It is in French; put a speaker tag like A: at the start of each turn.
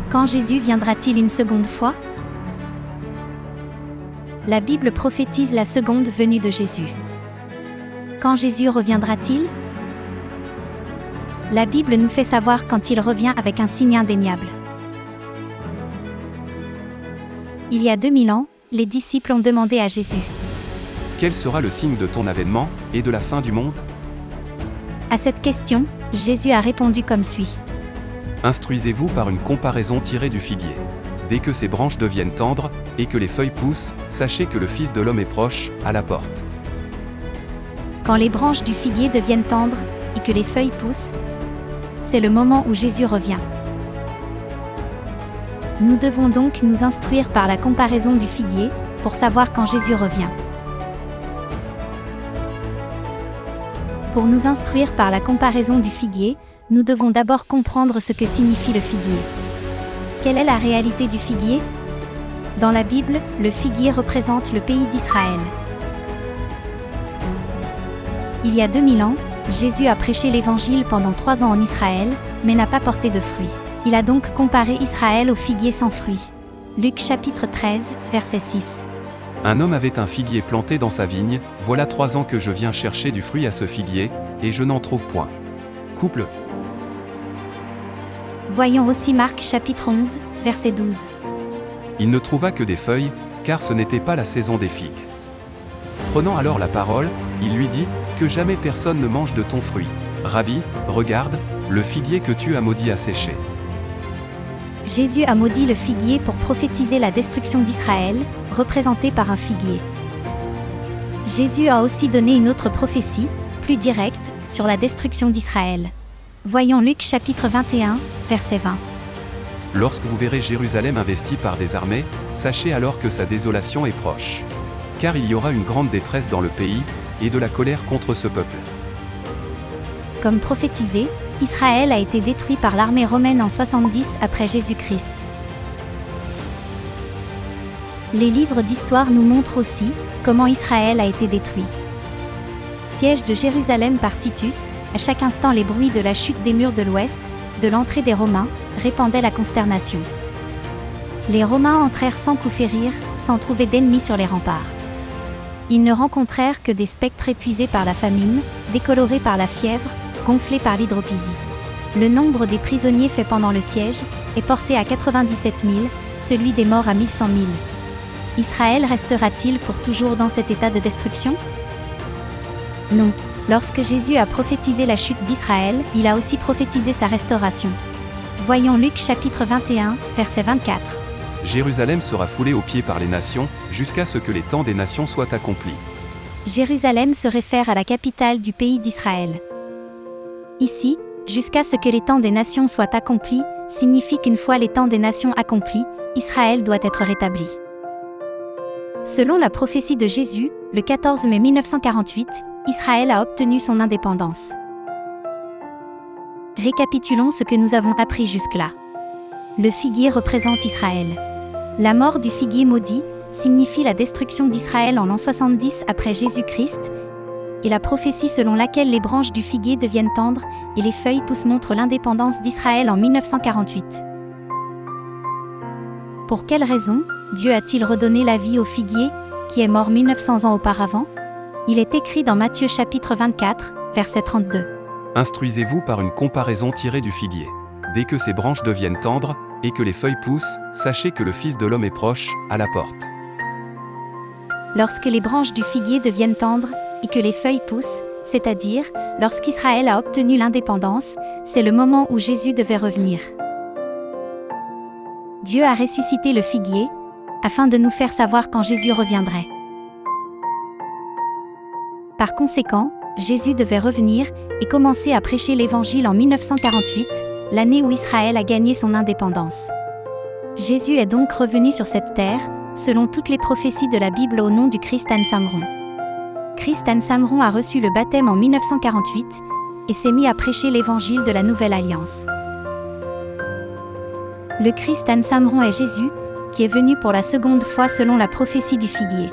A: Quand Jésus viendra-t-il une seconde fois? La Bible prophétise la seconde venue de Jésus. Quand Jésus reviendra-t-il? La Bible nous fait savoir quand il revient avec un signe indéniable. Il y a 2000 ans, les disciples ont demandé à Jésus:
B: Quel sera le signe de ton avènement et de la fin du monde?
A: À cette question, Jésus a répondu comme suit.
B: Instruisez-vous par une comparaison tirée du figuier. Dès que ses branches deviennent tendres, et que les feuilles poussent, sachez que le Fils de l'homme est proche, à la porte.
A: Quand les branches du figuier deviennent tendres, et que les feuilles poussent, c'est le moment où Jésus revient. Nous devons donc nous instruire par la comparaison du figuier, pour savoir quand Jésus revient. Pour nous instruire par la comparaison du figuier, nous devons d'abord comprendre ce que signifie le figuier. Quelle est la réalité du figuier? Dans la Bible, le figuier représente le pays d'Israël. Il y a 2000 ans, Jésus a prêché l'Évangile pendant 3 ans en Israël, mais n'a pas porté de fruits. Il a donc comparé Israël au figuier sans fruits. Luc chapitre 13, verset 6.
B: Un homme avait un figuier planté dans sa vigne, voilà 3 ans que je viens chercher du fruit à ce figuier, et je n'en trouve point. Couple.
A: Voyons aussi Marc chapitre 11, verset 12.
B: Il ne trouva que des feuilles, car ce n'était pas la saison des figues. Prenant alors la parole, il lui dit: Que jamais personne ne mange de ton fruit. Rabbi, regarde, le figuier que tu as maudit a séché.
A: Jésus a maudit le figuier pour prophétiser la destruction d'Israël, représentée par un figuier. Jésus a aussi donné une autre prophétie, plus directe, sur la destruction d'Israël. Voyons Luc chapitre 21, verset 20.
B: Lorsque vous verrez Jérusalem investie par des armées, sachez alors que sa désolation est proche. Car il y aura une grande détresse dans le pays, et de la colère contre ce peuple.
A: Comme prophétisé, Israël a été détruit par l'armée romaine en 70 après Jésus-Christ. Les livres d'histoire nous montrent aussi comment Israël a été détruit. Siège de Jérusalem par Titus, à chaque instant les bruits de la chute des murs de l'Ouest, de l'entrée des Romains, répandaient la consternation. Les Romains entrèrent sans coup férir, sans trouver d'ennemis sur les remparts. Ils ne rencontrèrent que des spectres épuisés par la famine, décolorés par la fièvre, gonflés par l'hydropisie. Le nombre des prisonniers faits pendant le siège est porté à 97 000, celui des morts à 1100 000. Israël restera-t-il pour toujours dans cet état de destruction? Non. Lorsque Jésus a prophétisé la chute d'Israël, il a aussi prophétisé sa restauration. Voyons Luc chapitre 21, verset 24.
B: Jérusalem sera foulée aux pieds par les nations, jusqu'à ce que les temps des nations soient accomplis.
A: Jérusalem se réfère à la capitale du pays d'Israël. Ici, jusqu'à ce que les temps des nations soient accomplis, signifie qu'une fois les temps des nations accomplis, Israël doit être rétabli. Selon la prophétie de Jésus, le 14 mai 1948, Israël a obtenu son indépendance. Récapitulons ce que nous avons appris jusque-là. Le figuier représente Israël. La mort du figuier maudit signifie la destruction d'Israël en l'an 70 après Jésus-Christ, et la prophétie selon laquelle les branches du figuier deviennent tendres et les feuilles poussent montre l'indépendance d'Israël en 1948. Pour quelle raison Dieu a-t-il redonné la vie au figuier, qui est mort 1900 ans auparavant? Il est écrit dans Matthieu chapitre 24, verset 32.
B: Instruisez-vous par une comparaison tirée du figuier. Dès que ses branches deviennent tendres, et que les feuilles poussent, sachez que le Fils de l'homme est proche, à la porte.
A: Lorsque les branches du figuier deviennent tendres, et que les feuilles poussent, c'est-à-dire, lorsqu'Israël a obtenu l'indépendance, c'est le moment où Jésus devait revenir. Dieu a ressuscité le figuier, afin de nous faire savoir quand Jésus reviendrait. Par conséquent, Jésus devait revenir et commencer à prêcher l'Évangile en 1948, l'année où Israël a gagné son indépendance. Jésus est donc revenu sur cette terre, selon toutes les prophéties de la Bible au nom du Christ An-Sangron. Christ An-Sangron a reçu le baptême en 1948 et s'est mis à prêcher l'Évangile de la Nouvelle Alliance. Le Christ An-Sangron est Jésus, qui est venu pour la seconde fois selon la prophétie du figuier.